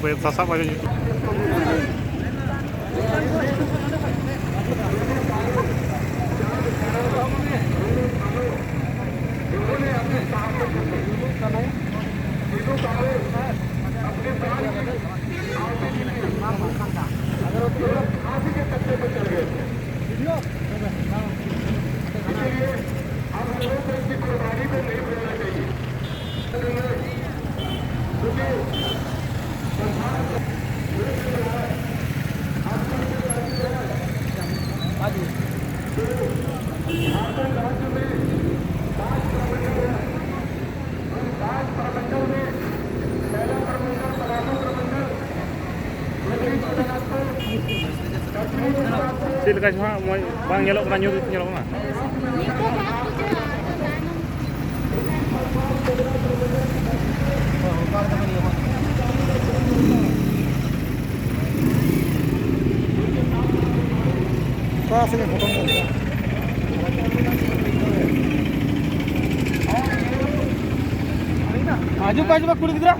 ปิดซับไปเลยSila cuma bang nyelok pernah nyelok mana? Aju baju bak kulit kira.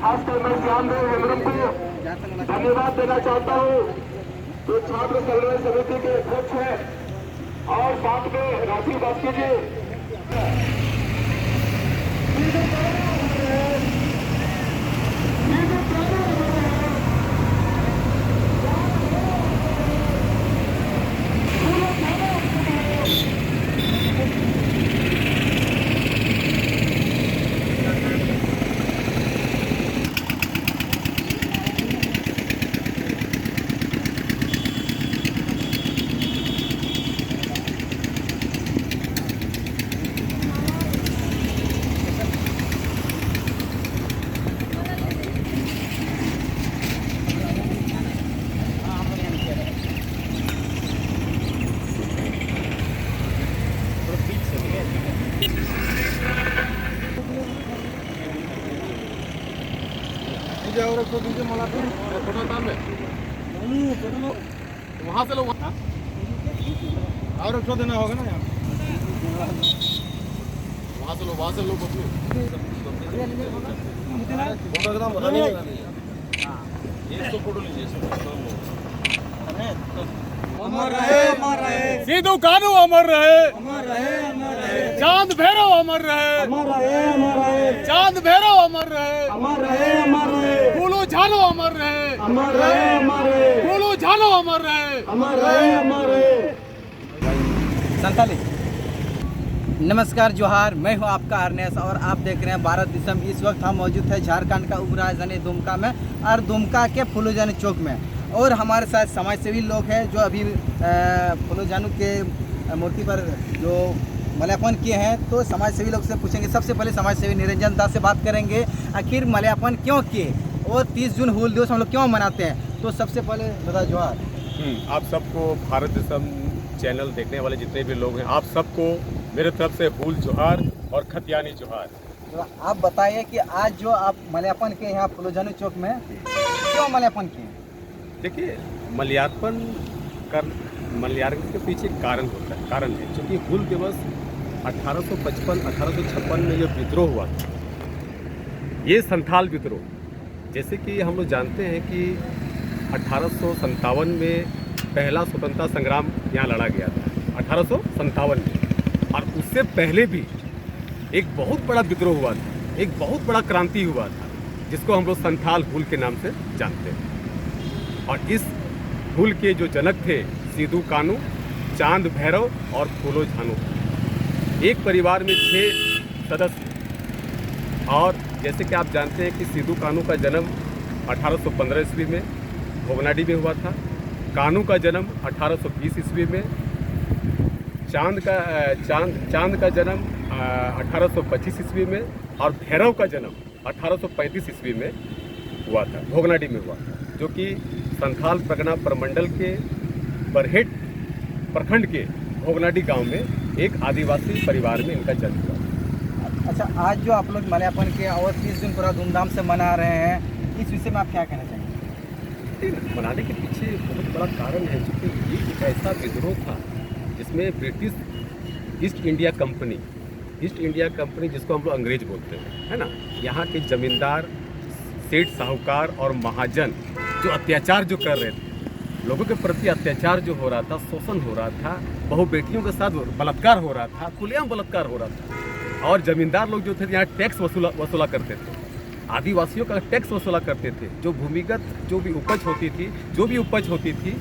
खासकर मैं श्यामदेव हेम्ब्रम को धन्यवाद देना चाहता हूँ जो छात्र समन्वय समिति के अध्यक्ष हैं और साथ में राशि बास्की जी और को दीजिए मला तो फोटो दाम में वहां से लो और को देना होगा ना यार वहां से लो बदलो फोटो का दाम बता नहीं हां 100 फोटो लीजिए अमर रहे सीधू कानू अमर रहे चांद भैरव अमर रहे चांद भैरव अमर रहे फूलो झालो अमर रहे फूलो झालो अमर रहे संताली। नमस्कार जोहार, मैं हूं आपका अरनेस और आप देख रहे हैं भारत दिसम। इस वक्त हम मौजूद है झारखंड का उपराजधानी दुमका में और दुमका के फूलोजानी चौक में, और हमारे साथ समाजसेवी लोग हैं जो अभी फूलोजानी के मूर्ति पर जो मल्यार्पण किए हैं। तो समाजसेवी लोग से पूछेंगे। सबसे पहले समाजसेवी निरंजन दास से बात करेंगे, आखिर मल्यार्पण क्यों किए और 30 जून हूल दिवस हम लोग क्यों मनाते हैं। तो सबसे पहले दादा जोहार। आप सबको भारत दिसम चैनल देखने वाले जितने भी लोग हैं, आप सबको मेरे तरफ से हूल जोहार और खतियानी जोहार। तो आप बताइए कि आज जो आप मल्यार्पण किए यहाँ फूलोजानी चौक में, क्यों मल्यार्पण किए? देखिए, मल्यार्पण के पीछे कारण होता है, कारण है क्योंकि हूल दिवस 1856 में जो विद्रोह हुआ था, ये संथाल विद्रोह, जैसे कि हम लोग जानते हैं कि 1857 में पहला स्वतंत्रता संग्राम यहाँ लड़ा गया था 1857 में। और उससे पहले भी एक बहुत बड़ा विद्रोह हुआ था, एक बहुत बड़ा क्रांति हुआ था, जिसको हम लोग संथाल हुल के नाम से जानते हैं। और इस हुल के जो जनक थे सिद्धू कानू, चांद भैरव और फूलो झानो। एक परिवार में 6 सदस्य। और जैसे कि आप जानते हैं कि सिद्धू कानू का जन्म 1815 ईस्वी में भोगनाडी में हुआ था। कानू का जन्म 1820 ईस्वी में, चांद का जन्म 1825 ईस्वी में और भैरव का जन्म 1835 ईस्वी में हुआ था, भोगनाडी में हुआ था, जो कि संथाल परगना प्रमंडल के बरहेट प्रखंड के भोगनाडी गांव में एक आदिवासी परिवार में इनका जन्म हुआ। अच्छा, आज जो आप लोग मलयापन के और 30 दिन पूरा धूमधाम से मना रहे हैं, इस विषय में आप क्या कहना चाहेंगे? मनाने के पीछे बहुत बड़ा कारण है, क्योंकि ये एक ऐसा विद्रोह था जिसमें ब्रिटिश ईस्ट इंडिया कंपनी जिसको हम लोग अंग्रेज बोलते हैं, है ना, यहाँ के जमींदार, सेठ, साहूकार और महाजन जो अत्याचार जो कर रहे थे, लोगों के प्रति अत्याचार जो हो रहा था, शोषण हो रहा था, बहु बेटियों के साथ बलात्कार हो रहा था, खुलेआम बलात्कार हो रहा था। और जमींदार लोग जो थे यहाँ टैक्स वसूला करते थे, आदिवासियों का टैक्स वसूला करते थे। जो भूमिगत जो भी उपज होती थी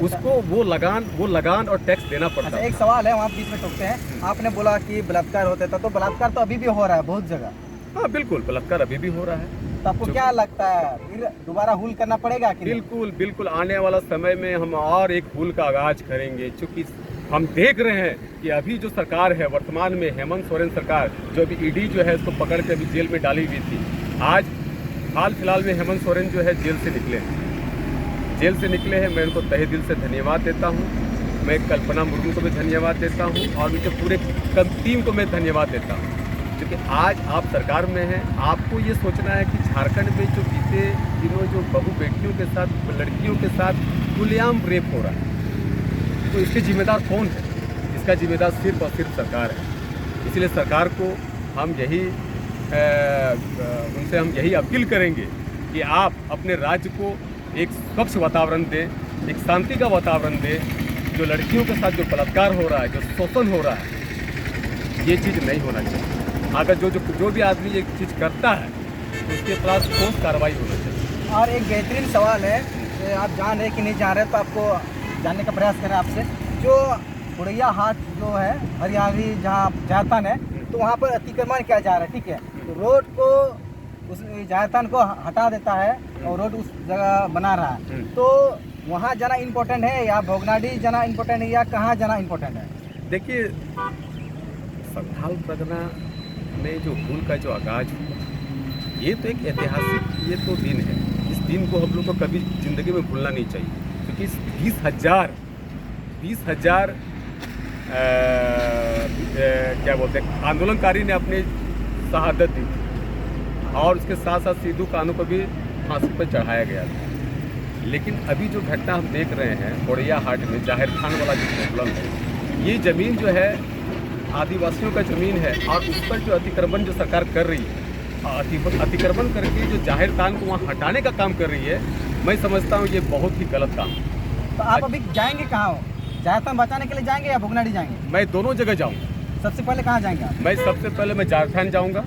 उसको वो लगान और टैक्स देना पड़ता था। एक सवाल है, वहाँ बीच में टोकते हैं, आपने बोला कि बलात्कार होता था, तो बलात्कार तो अभी भी हो रहा है बहुत जगह। हाँ बिल्कुल, बलात्कार अभी भी हो रहा है। तो आपको क्या लगता है, फिर दोबारा हुल करना पड़ेगा कि बिल्कुल आने वाला समय में हम और एक हुल का आगाज करेंगे, क्योंकि हम देख रहे हैं कि अभी जो सरकार है वर्तमान में, हेमंत सोरेन सरकार, जो अभी ईडी जो है इसको पकड़ के अभी जेल में डाली हुई थी, आज हाल फिलहाल में हेमंत सोरेन जो है जेल से निकले हैं। मैं उनको तहे दिल से धन्यवाद देता हूँ। मैं कल्पना मुर्मू को भी धन्यवाद देता हूँ और उनके पूरे टीम को मैं धन्यवाद देता हूँ, क्योंकि आज आप सरकार में हैं। आपको ये सोचना है कि झारखंड में जो बीते दिनों जो बहु बेटियों के साथ, लड़कियों के साथ खुलेआम रेप हो रहा है, तो इसके जिम्मेदार कौन है? इसका जिम्मेदार सिर्फ और सिर्फ सरकार है। इसलिए सरकार को हम उनसे हम यही अपील करेंगे कि आप अपने राज्य को एक स्वच्छ वातावरण दें, एक शांति का वातावरण दें। जो लड़कियों के साथ जो बलात्कार हो रहा है, जो शोषण हो रहा है, ये चीज़ नहीं होना चाहिए। अगर जो भी आदमी ये चीज़ करता है तो उसके खिलाफ ठोस कार्रवाई होना चाहिए। और एक बेहतरीन सवाल है, आप जान रहे कि नहीं जान रहे, तो आपको जानने का प्रयास करें आपसे। जो बुढ़िया हाट जो है हरियाणी, जहाँ झारखंड है, तो वहाँ पर अतिक्रमण किया जा रहा है, ठीक है, तो रोड को उस झारखंड को हटा देता है और रोड उस जगह बना रहा है। तो वहाँ जाना इम्पोर्टेंट है या भोगनाडी जाना इम्पोर्टेंट है या कहाँ जाना इम्पोर्टेंट है? देखिए, संथाल परगना में जो हुल का जो आगाज हुआ, ये तो एक ऐतिहासिक ये तो दिन है। इस दिन को हम लोग को कभी ज़िंदगी में भूलना नहीं चाहिए, क्योंकि 20,000 क्या बोलते हैं, आंदोलनकारी ने अपनी शहादत दी थी और उसके साथ साथ सिद्धू कानू को भी फांसी पर चढ़ाया गया था। लेकिन अभी जो घटना हम देख रहे हैं बुढ़िया हाट में, जाहिर खान वाला जो प्रॉब्लम है, ये ज़मीन जो है आदिवासियों का ज़मीन है और उस पर जो अतिक्रमण जो सरकार कर रही है, अतिक्रमण करके जो जाहिर खान को वहाँ हटाने का काम कर रही है, मैं समझता हूँ ये बहुत ही गलत काम है। तो आप अभी जाएंगे कहाँ हो? झारखंड बचाने के लिए जाएंगे या भोगनाडी जाएंगे? मैं दोनों जगह जाऊँगा। सबसे पहले कहाँ जाएंगे आप? मैं सबसे पहले मैं झारखंड जाऊँगा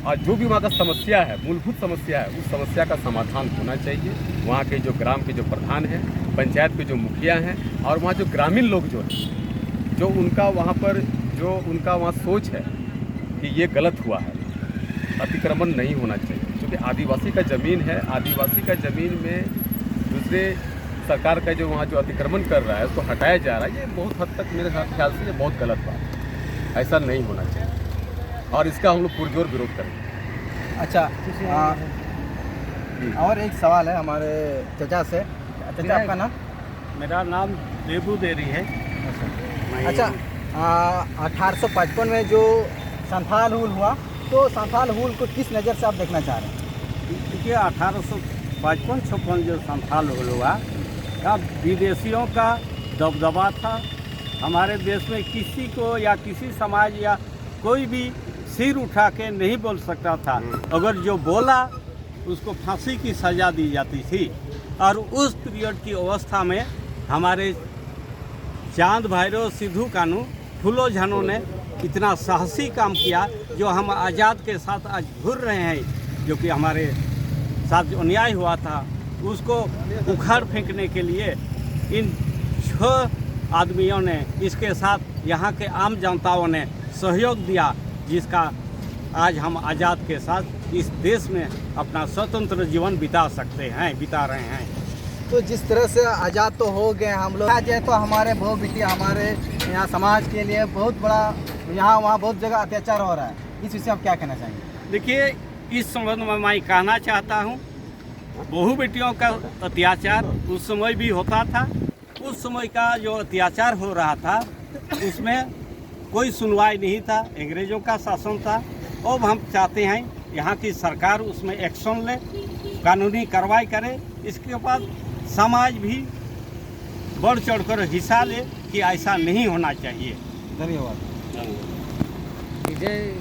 और जो भी वहाँ का समस्या है, मूलभूत समस्या है, उस समस्या का समाधान होना चाहिए। वहाँ के जो ग्राम के जो प्रधान हैं, पंचायत के जो मुखिया हैं और वहाँ जो ग्रामीण लोग जो हैं, जो उनका वहाँ पर जो उनका वहाँ सोच है कि ये गलत हुआ है, अतिक्रमण नहीं होना चाहिए, क्योंकि आदिवासी का ज़मीन है। आदिवासी का ज़मीन में दूसरे सरकार का जो वहाँ जो अतिक्रमण कर रहा है उसको हटाया जा रहा है, ये बहुत हद तक मेरे ख्याल से ये बहुत गलत बात है। ऐसा नहीं होना चाहिए और इसका हम लोग पुरजोर विरोध करेंगे। अच्छा, और एक सवाल है हमारे चचा से। चचा, आपका नाम? मेरा नाम देबू देरी है। अच्छा, 1855 में जो संथाल हुल हुआ, तो संथाल हुल को किस नज़र से आप देखना चाह रहे हैं? देखिए, 1855-56 जो संथाल हुल हुआ, का विदेशियों का दबदबा था। हमारे देश में किसी को या किसी समाज या कोई भी सिर उठा के नहीं बोल सकता था। अगर जो बोला उसको फांसी की सज़ा दी जाती थी। और उस पीरियड की अवस्था में हमारे चांद भैरव सिद्धू कानू फूलो झनो ने इतना साहसी काम किया, जो हम आज़ाद के साथ आज घूर रहे हैं। जो कि हमारे साथ जो अन्याय हुआ था उसको उखाड़ फेंकने के लिए इन 6 आदमियों ने, इसके साथ यहाँ के आम जनताओं ने सहयोग दिया, जिसका आज हम आज़ाद के साथ इस देश में अपना स्वतंत्र जीवन बिता रहे हैं। तो जिस तरह से आज़ाद तो हो गए हम लोग, आज है तो हमारे बहु बेटी हमारे यहाँ समाज के लिए बहुत बड़ा यहाँ वहाँ बहुत जगह अत्याचार हो रहा है, इस विषय आप क्या कहना चाहेंगे? देखिए, इस संबंध में मैं कहना चाहता हूँ, बहु बेटियों का अत्याचार उस समय भी होता था। उस समय का जो अत्याचार हो रहा था उसमें कोई सुनवाई नहीं था, अंग्रेज़ों का शासन था। अब हम चाहते हैं यहाँ की सरकार उसमें एक्शन ले, कानूनी कार्रवाई करे। इसके बाद समाज भी बढ़ चढ़कर हिस्सा ले कि ऐसा नहीं होना चाहिए। धन्यवाद। जय